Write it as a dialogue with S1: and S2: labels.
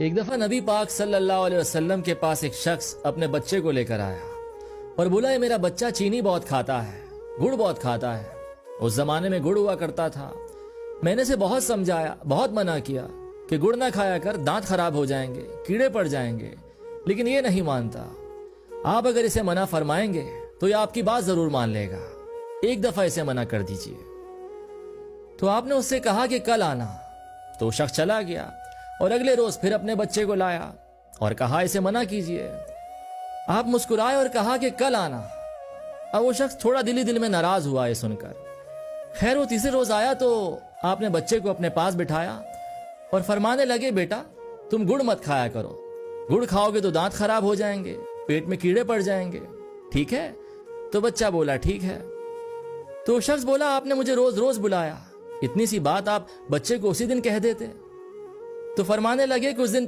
S1: ایک دفعہ نبی پاک صلی اللہ علیہ وسلم کے پاس ایک شخص اپنے بچے کو لے کر آیا اور بولا یہ میرا بچہ چینی بہت کھاتا ہے، گڑ بہت کھاتا ہے۔ اس زمانے میں گڑ ہوا کرتا تھا، میں نے اسے بہت سمجھایا، بہت منع کیا کہ گڑ نہ کھایا کر، دانت خراب ہو جائیں گے، کیڑے پڑ جائیں گے، لیکن یہ نہیں مانتا۔ آپ اگر اسے منع فرمائیں گے تو یہ آپ کی بات ضرور مان لے گا، ایک دفعہ اسے منع کر دیجئے۔ تو آپ نے اس سے کہا کہ کل آنا، تو شخص چلا گیا اور اگلے روز پھر اپنے بچے کو لایا اور کہا اسے منع کیجئے۔ آپ مسکرائے اور کہا کہ کل آنا۔ اب وہ شخص تھوڑا دل میں ناراض ہوا یہ سن کر۔ خیر وہ تیسرے روز آیا تو آپ نے بچے کو اپنے پاس بٹھایا اور فرمانے لگے بیٹا تم گڑ مت کھایا کرو، گڑ کھاؤ گے تو دانت خراب ہو جائیں گے، پیٹ میں کیڑے پڑ جائیں گے، ٹھیک ہے؟ تو بچہ بولا ٹھیک ہے۔ تو شخص بولا آپ نے مجھے روز روز بلایا، اتنی سی بات آپ بچے کو اسی دن کہہ دیتے۔ تو فرمانے لگے کہ اس دن